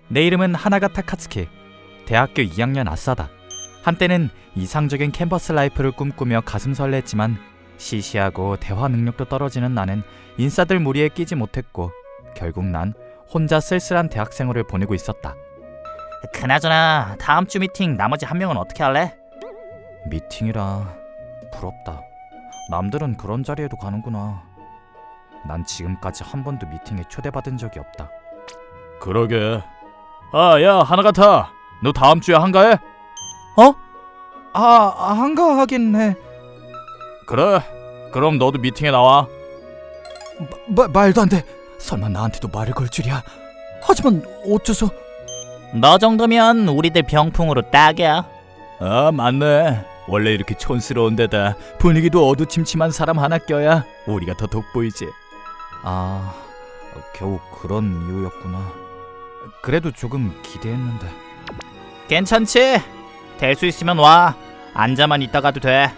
내 이름은 하나가타 카츠키. 대학교 2학년 아싸다. 한때는 이상적인 캠퍼스 라이프를 꿈꾸며 가슴 설렜지만 시시하고 대화 능력도 떨어지는 나는 인싸들 무리에 끼지 못했고 결국 난 혼자 쓸쓸한 대학 생활을 보내고 있었다. 그나저나 다음 주 미팅 나머지 한 명은 어떻게 할래? 미팅이라 부럽다. 남들은 그런 자리에도 가는구나. 난 지금까지 한 번도 미팅에 초대받은 적이 없다. 그러게. 야 하나가타, 너 다음 주에 한가해? 한가하긴 해. 그래, 그럼 너도 미팅에 나와. 말도 안 돼. 설마 나한테도 말을 걸 줄이야. 하지만 어째서? 너 정도면 우리들 병풍으로 딱이야. 아 맞네. 원래 이렇게 촌스러운 데다 분위기도 어두침침한 사람 하나 껴야 우리가 더 돋보이지. 겨우 그런 이유였구나. 그래도 조금 기대했는데. 괜찮지? 될 수 있으면 와. 앉아만 있다가도 돼.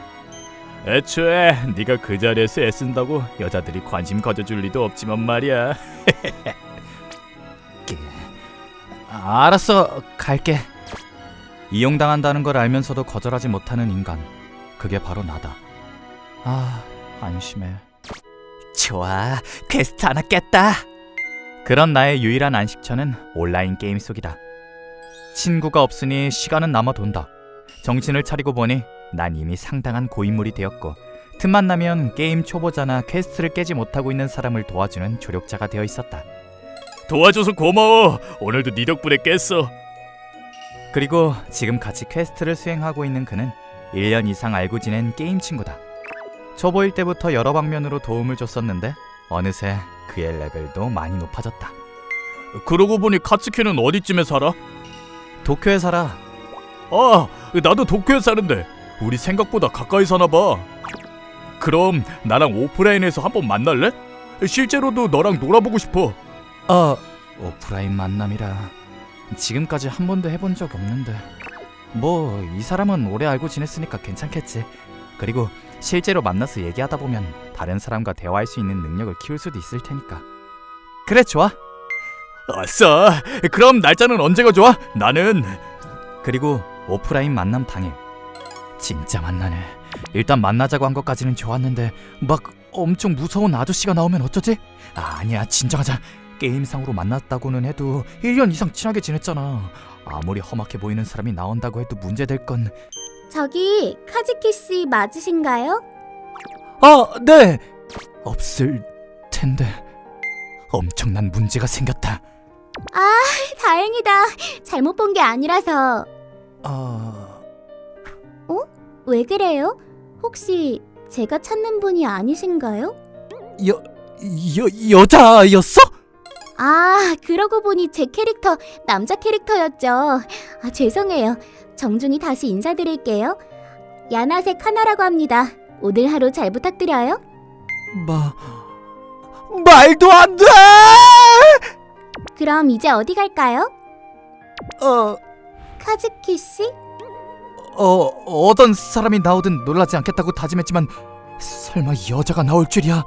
애초에 네가 그 자리에서 애쓴다고 여자들이 관심 가져줄 리도 없지만 말이야. 알았어, 갈게. 이용당한다는 걸 알면서도 거절하지 못하는 인간, 그게 바로 나다. 안심해. 좋아, 퀘스트 하나 깼다. 그런 나의 유일한 안식처는 온라인 게임 속이다. 친구가 없으니 시간은 남아 돈다. 정신을 차리고 보니 난 이미 상당한 고인물이 되었고 틈만 나면 게임 초보자나 퀘스트를 깨지 못하고 있는 사람을 도와주는 조력자가 되어 있었다. 도와줘서 고마워. 오늘도 네 덕분에 깼어. 그리고 지금 같이 퀘스트를 수행하고 있는 그는 1년 이상 알고 지낸 게임 친구다. 초보일 때부터 여러 방면으로 도움을 줬었는데 어느새 그의 레벨도 많이 높아졌다. 그러고 보니 카츠키는 어디쯤에 살아? 도쿄에 살아. 나도 도쿄에 사는데 우리 생각보다 가까이 사나 봐. 그럼 나랑 오프라인에서 한번 만날래? 실제로도 너랑 놀아보고 싶어. 오프라인 만남이라 지금까지 한 번도 해본 적 없는데 뭐 이 사람은 오래 알고 지냈으니까 괜찮겠지. 그리고 실제로 만나서 얘기하다 보면 다른 사람과 대화할 수 있는 능력을 키울 수도 있을 테니까. 그래, 좋아. 아싸. 그럼 날짜는 언제가 좋아? 나는. 그리고 오프라인 만남 당일. 진짜 만나네. 일단 만나자고 한 것까지는 좋았는데 막 엄청 무서운 아저씨가 나오면 어쩌지? 아니야, 진정하자. 게임상으로 만났다고는 해도 1년 이상 친하게 지냈잖아. 아무리 험악해 보이는 사람이 나온다고 해도 문제될 건. 저기 카즈키 씨 맞으신가요? 네. 없을 텐데. 엄청난 문제가 생겼다. 다행이다. 잘못 본 게 아니라서. 왜 그래요? 혹시 제가 찾는 분이 아니신가요? 여자였어? 그러고 보니 제 캐릭터 남자 캐릭터였죠. 죄송해요. 정중히 다시 인사드릴게요. 야나세 카나라고 합니다. 오늘 하루 잘 부탁드려요. 말도 안 돼! 그럼 이제 어디 갈까요? 카즈키 씨? 어떤 사람이 나오든 놀라지 않겠다고 다짐했지만 설마 여자가 나올 줄이야.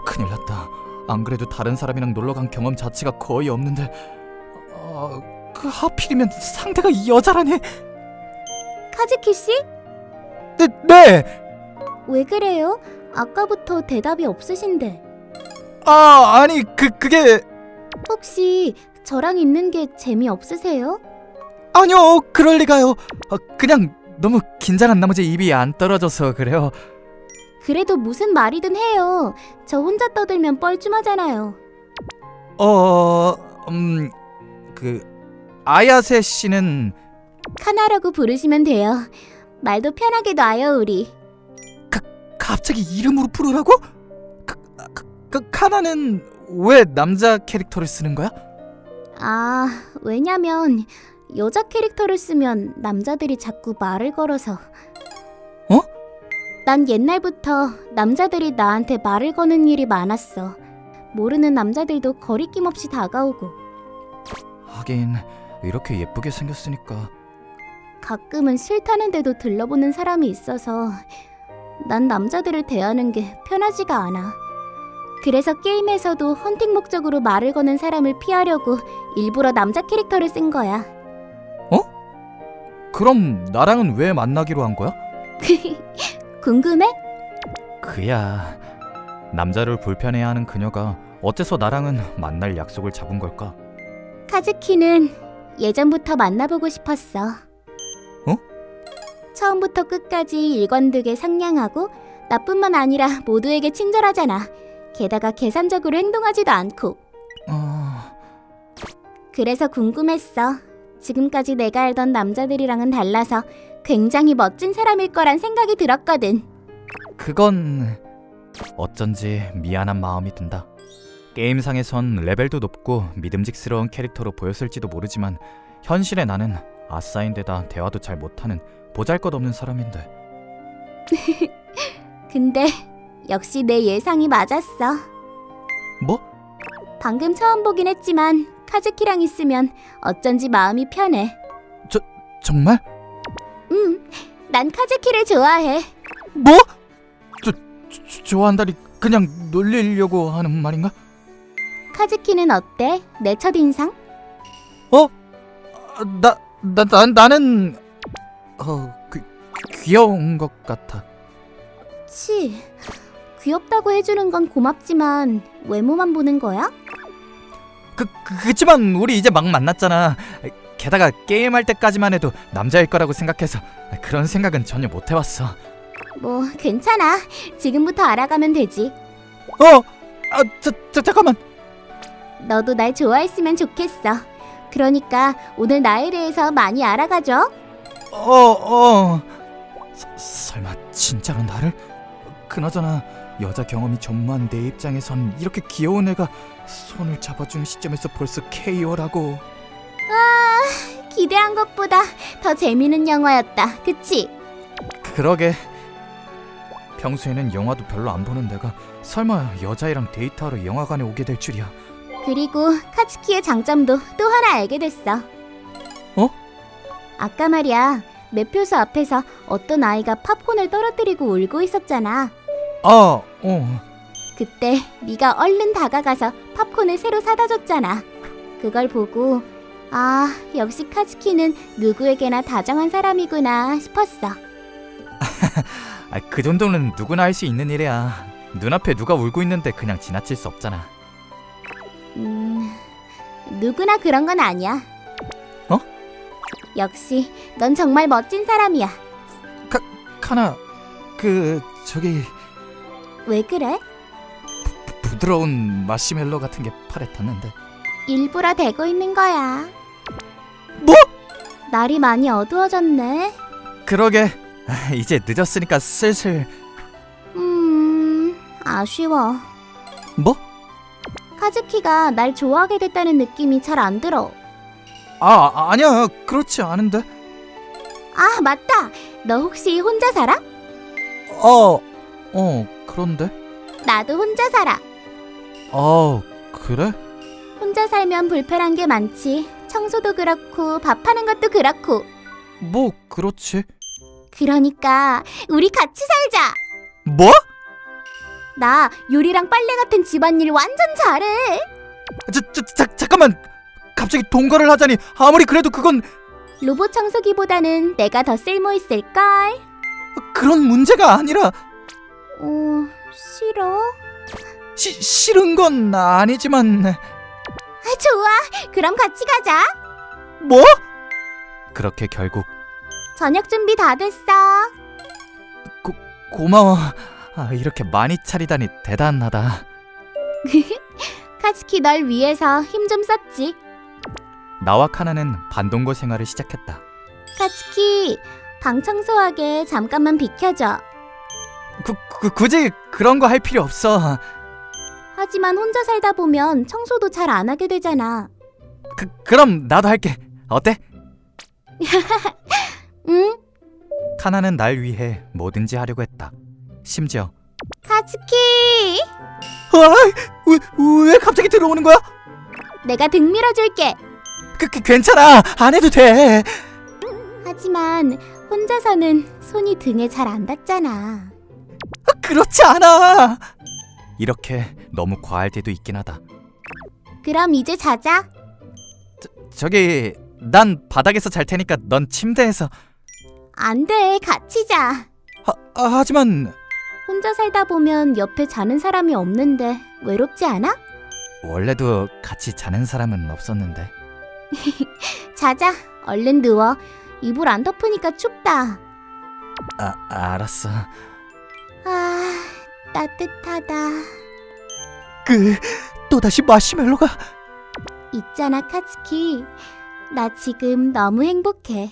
큰일 났다. 안 그래도 다른 사람이랑 놀러간 경험 자체가 거의 없는데 그 하필이면 상대가 여자라니. 카즈키 씨? 네. 왜 그래요? 아까부터 대답이 없으신데. 아니 그게 혹시 저랑 있는 게 재미없으세요? 아니요, 그럴 리가요. 그냥 너무 긴장한 나머지 입이 안 떨어져서 그래요. 그래도 무슨 말이든 해요. 저 혼자 떠들면 뻘쭘하잖아요. 아야세 씨는 카나라고 부르시면 돼요. 말도 편하게 놔요, 우리. 갑자기 이름으로 부르라고? 카나는 왜 남자 캐릭터를 쓰는 거야? 왜냐면 여자 캐릭터를 쓰면 남자들이 자꾸 말을 걸어서. 난 옛날부터 남자들이 나한테 말을 거는 일이 많았어. 모르는 남자들도 거리낌 없이 다가오고. 하긴 이렇게 예쁘게 생겼으니까. 가끔은 싫다는데도 들러보는 사람이 있어서 난 남자들을 대하는 게 편하지가 않아. 그래서 게임에서도 헌팅 목적으로 말을 거는 사람을 피하려고 일부러 남자 캐릭터를 쓴 거야. 그럼 나랑은 왜 만나기로 한 거야? 궁금해? 그야 남자를 불편해하는 그녀가 어째서 나랑은 만날 약속을 잡은 걸까? 카즈키는 예전부터 만나보고 싶었어. 처음부터 끝까지 일관되게 상냥하고 나뿐만 아니라 모두에게 친절하잖아. 게다가 계산적으로 행동하지도 않고. 그래서 궁금했어. 지금까지 내가 알던 남자들이랑은 달라서 굉장히 멋진 사람일 거란 생각이 들었거든. 그건 어쩐지 미안한 마음이 든다. 게임상에선 레벨도 높고 믿음직스러운 캐릭터로 보였을지도 모르지만 현실의 나는 아싸인데다 대화도 잘 못하는 보잘것없는 사람인데. 근데 역시 내 예상이 맞았어. 뭐? 방금 처음 보긴 했지만 카즈키랑 있으면 어쩐지 마음이 편해. 정말? 난 카즈키를 좋아해. 뭐? 좋아한다니 그냥 놀리려고 하는 말인가? 카즈키는 어때? 내 첫인상? 나는 귀여운 것 같아. 치, 귀엽다고 해주는 건 고맙지만 외모만 보는 거야? 그치만 우리 이제 막 만났잖아. 게다가 게임할 때까지만 해도 남자일 거라고 생각해서 그런 생각은 전혀 못 해봤어. 뭐 괜찮아. 지금부터 알아가면 되지. 잠깐만. 너도 날 좋아했으면 좋겠어. 그러니까 오늘 나에 대해서 많이 알아가죠. 설마 진짜로 나를? 그나저나 여자 경험이 전무한 내 입장에선 이렇게 귀여운 애가 손을 잡아준 시점에서 벌써 KO라고. 기대한 것보다 더 재미있는 영화였다. 그치? 그러게. 평소에는 영화도 별로 안 보는 내가 설마 여자애랑 데이트하러 영화관에 오게 될 줄이야. 그리고 카츠키의 장점도 또 하나 알게 됐어. 아까 말이야, 매표소 앞에서 어떤 아이가 팝콘을 떨어뜨리고 울고 있었잖아. 그때 네가 얼른 다가가서 팝콘을 새로 사다 줬잖아. 그걸 보고 아, 역시 카츠키는 누구에게나 다정한 사람이구나 싶었어. 그 정도는 누구나 할 수 있는 일이야. 눈앞에 누가 울고 있는데 그냥 지나칠 수 없잖아. 누구나 그런 건 아니야. 역시 넌 정말 멋진 사람이야. 카나, 저기 왜 그래? 부드러운 마시멜로 같은 게 팔에 닿는데. 일부러 대고 있는 거야. 뭐? 날이 많이 어두워졌네. 그러게. 이제 늦었으니까 슬슬. 아쉬워. 뭐? 카즈키가 날 좋아하게 됐다는 느낌이 잘 안 들어. 아니야. 그렇지 않은데. 아, 맞다. 너 혹시 혼자 살아? 그런데. 나도 혼자 살아. 그래? 혼자 살면 불편한 게 많지. 청소도 그렇고 밥하는 것도 그렇고. 뭐 그렇지. 그러니까 우리 같이 살자. 뭐? 나 요리랑 빨래 같은 집안일 완전 잘해. 잠깐만. 갑자기 동거를 하자니 아무리 그래도 그건 로봇 청소기보다는 내가 더 쓸모있을걸. 그런 문제가 아니라. 싫어? 싫은 건 아니지만. 좋아. 그럼 같이 가자. 뭐? 그렇게 결국. 저녁 준비 다 됐어. 고마워. 이렇게 많이 차리다니 대단하다. 카츠키 널 위해서 힘 좀 썼지. 나와 카나는 반동거 생활을 시작했다. 카츠키, 방 청소하게 잠깐만 비켜줘. 굳이 그런 거 할 필요 없어. 하지만 혼자 살다 보면 청소도 잘 안 하게 되잖아. 그럼 나도 할게. 어때? 응? 카나는 날 위해 뭐든지 하려고 했다. 심지어. 카츠키! 왜 갑자기 들어오는 거야? 내가 등 밀어줄게. 괜찮아. 안 해도 돼. 하지만 혼자서는 손이 등에 잘 안 닿잖아. 그렇지 않아. 이렇게 너무 과할 때도 있긴 하다. 그럼 이제 자자. 저기 난 바닥에서 잘 테니까 넌 침대에서. 안 돼, 같이 자. 하지만 혼자 살다 보면 옆에 자는 사람이 없는데 외롭지 않아? 원래도 같이 자는 사람은 없었는데. 자자, 얼른 누워. 이불 안 덮으니까 춥다. 알았어. 아, 따뜻하다. 또다시 마시멜로가. 있잖아, 카츠키. 나 지금 너무 행복해.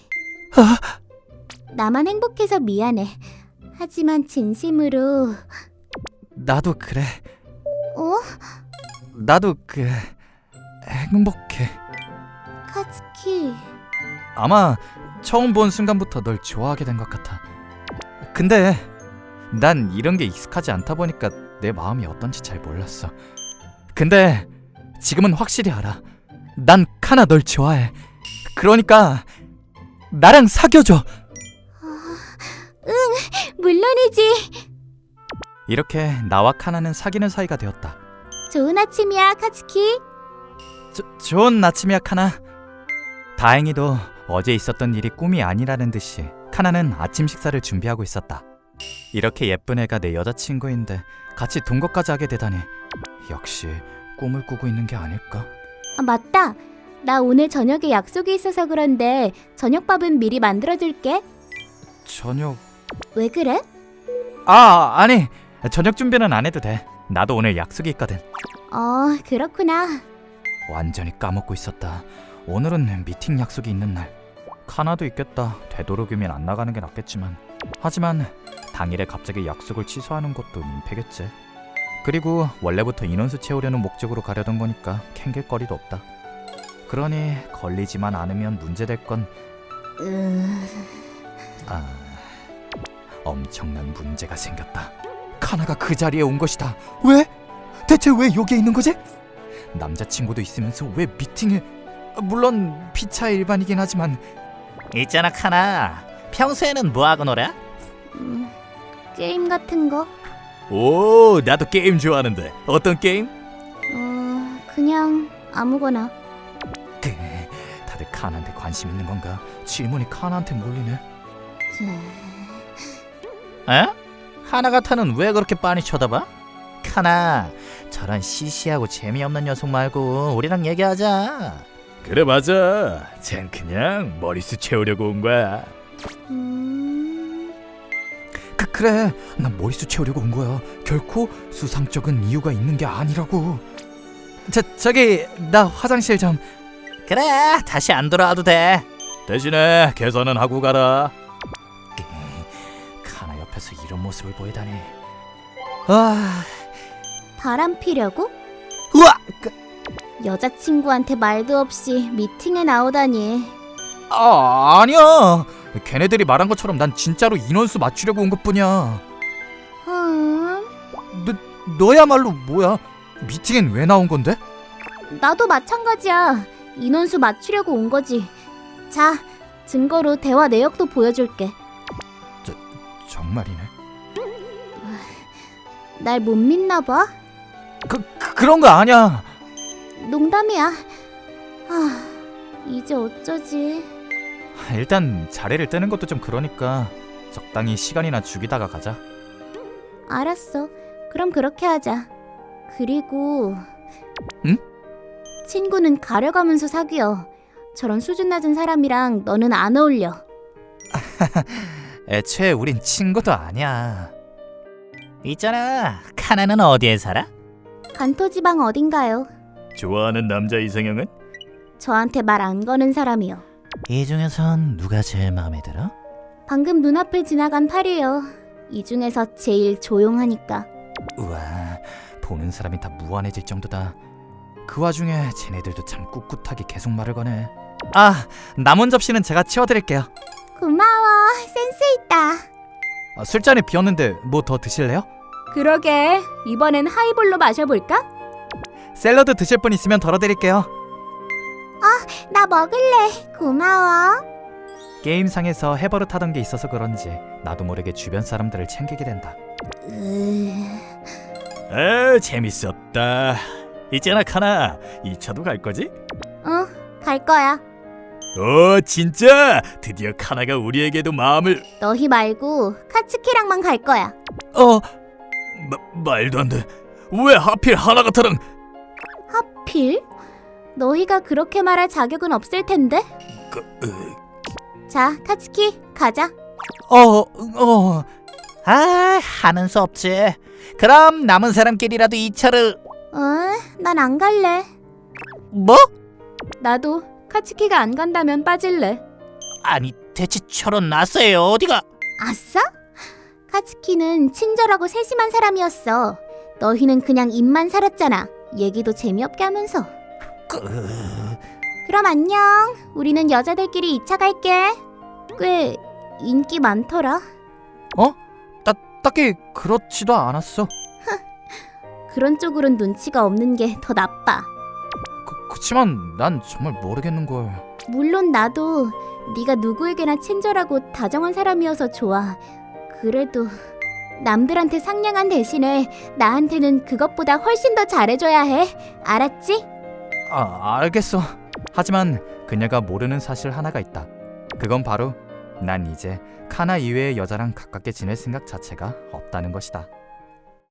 나만 행복해서 미안해. 하지만 진심으로. 나도 그래. 어? 나도 행복해. 카츠키. 아마 처음 본 순간부터 널 좋아하게 된 것 같아. 근데 난 이런 게 익숙하지 않다 보니까 내 마음이 어떤지 잘 몰랐어. 근데 지금은 확실히 알아. 난 카나 널 좋아해. 그러니까 나랑 사귀어줘. 물론이지. 이렇게 나와 카나는 사귀는 사이가 되었다. 좋은 아침이야, 카츠키. 좋은 아침이야, 카나. 다행히도 어제 있었던 일이 꿈이 아니라는 듯이 카나는 아침 식사를 준비하고 있었다. 이렇게 예쁜 애가 내 여자친구인데 같이 동거까지 하게 되다니. 역시 꿈을 꾸고 있는 게 아닐까? 아, 맞다. 나 오늘 저녁에 약속이 있어서 그런데 저녁밥은 미리 만들어둘게. 저녁... 왜 그래? 아니, 저녁 준비는 안 해도 돼. 나도 오늘 약속이 있거든. 그렇구나. 완전히 까먹고 있었다. 오늘은 미팅 약속이 있는 날. 카나도 있겠다. 되도록이면 안 나가는 게 낫겠지만. 하지만 당일에 갑자기 약속을 취소하는 것도 민폐겠지. 그리고 원래부터 인원수 채우려는 목적으로 가려던 거니까 캥길거리도 없다. 그러니 걸리지만 않으면 문제될 건 엄청난 문제가 생겼다. 카나가 그 자리에 온 것이다. 왜? 대체 왜 여기에 있는 거지? 남자친구도 있으면서 왜 미팅에... 물론 피차 일반이긴 하지만. 있잖아, 카나. 평소에는 뭐하고 놀아? 게임 같은 거. 오, 나도 게임 좋아하는데. 어떤 게임? 그냥 아무거나. 다들 카나한테 관심 있는 건가? 질문이 카나한테 몰리네. 에? 하나가타는 왜 그렇게 빤히 쳐다봐? 카나, 저런 시시하고 재미없는 녀석 말고 우리랑 얘기하자. 그래, 맞아. 쟨 그냥 머리수 채우려고 온 거야. 그래, 난 머리수 채우려고 온 거야. 결코 수상쩍은 이유가 있는 게 아니라고. 저기 나 화장실 좀. 그래, 다시 안 돌아와도 돼. 대신에 계산은 하고 가라. 카나 옆에서 이런 모습을 보이다니. 바람 피려고? 우와! 여자친구한테 말도 없이 미팅에 나오다니. 아니야. 걔네들이 말한 것처럼 난 진짜로 인원수 맞추려고 온 것뿐이야. 너야말로 뭐야? 미팅엔 왜 나온 건데? 나도 마찬가지야. 인원수 맞추려고 온 거지. 자, 증거로 대화 내역도 보여줄게. 정말이네. 날 못 믿나 봐? 그런 거 아니야. 농담이야. 이제 어쩌지? 일단 자리를 뜨는 것도 좀 그러니까 적당히 시간이나 죽이다가 가자. 알았어. 그럼 그렇게 하자. 그리고 응? 친구는 가려가면서 사귀어. 저런 수준 낮은 사람이랑 너는 안 어울려. 애초에 우린 친구도 아니야. 있잖아, 카나는 어디에 살아? 간토지방 어딘가요? 좋아하는 남자 이상형은? 저한테 말 안 거는 사람이요. 이 중에선 누가 제일 마음에 들어? 방금 눈앞을 지나간 파리요. 이 중에서 제일 조용하니까. 우와, 보는 사람이 다 무한해질 정도다. 그 와중에 쟤네들도 참 꿋꿋하게 계속 말을 거네. 남은 접시는 제가 치워드릴게요. 고마워. 센스 있다. 술잔이 비었는데 뭐 더 드실래요? 그러게. 이번엔 하이볼로 마셔볼까? 샐러드 드실 분 있으면 덜어드릴게요. 나 먹을래. 고마워. 게임상에서 해버릇하던 게 있어서 그런지 나도 모르게 주변 사람들을 챙기게 된다. 재밌었다. 있잖아 카나, 2차도 갈 거지? 응, 갈 거야. 진짜? 드디어 카나가 우리에게도 마음을... 너희 말고 카츠키랑만 갈 거야. 말도 안 돼. 왜 하필 하나가타랑... 하필? 너희가 그렇게 말할 자격은 없을 텐데. 자, 카츠키, 가자. 하는 수 없지. 그럼 남은 사람끼리라도 2차를. 난 안 갈래. 뭐? 나도 카츠키가 안 간다면 빠질래. 아니 대체 저런 나서예요 어디가? 아싸? 카츠키는 친절하고 세심한 사람이었어. 너희는 그냥 입만 살았잖아. 얘기도 재미없게 하면서. 그럼 안녕. 우리는 여자들끼리 2차 갈게. 꽤 인기 많더라. 딱히 그렇지도 않았어. 그런 쪽으론 눈치가 없는 게 더 나빠. 그치만 난 정말 모르겠는걸. 물론 나도 네가 누구에게나 친절하고 다정한 사람이어서 좋아. 그래도 남들한테 상냥한 대신에 나한테는 그것보다 훨씬 더 잘해줘야 해. 알았지? 알겠어. 하지만 그녀가 모르는 사실 하나가 있다. 그건 바로 난 이제 카나 이외의 여자랑 가깝게 지낼 생각 자체가 없다는 것이다.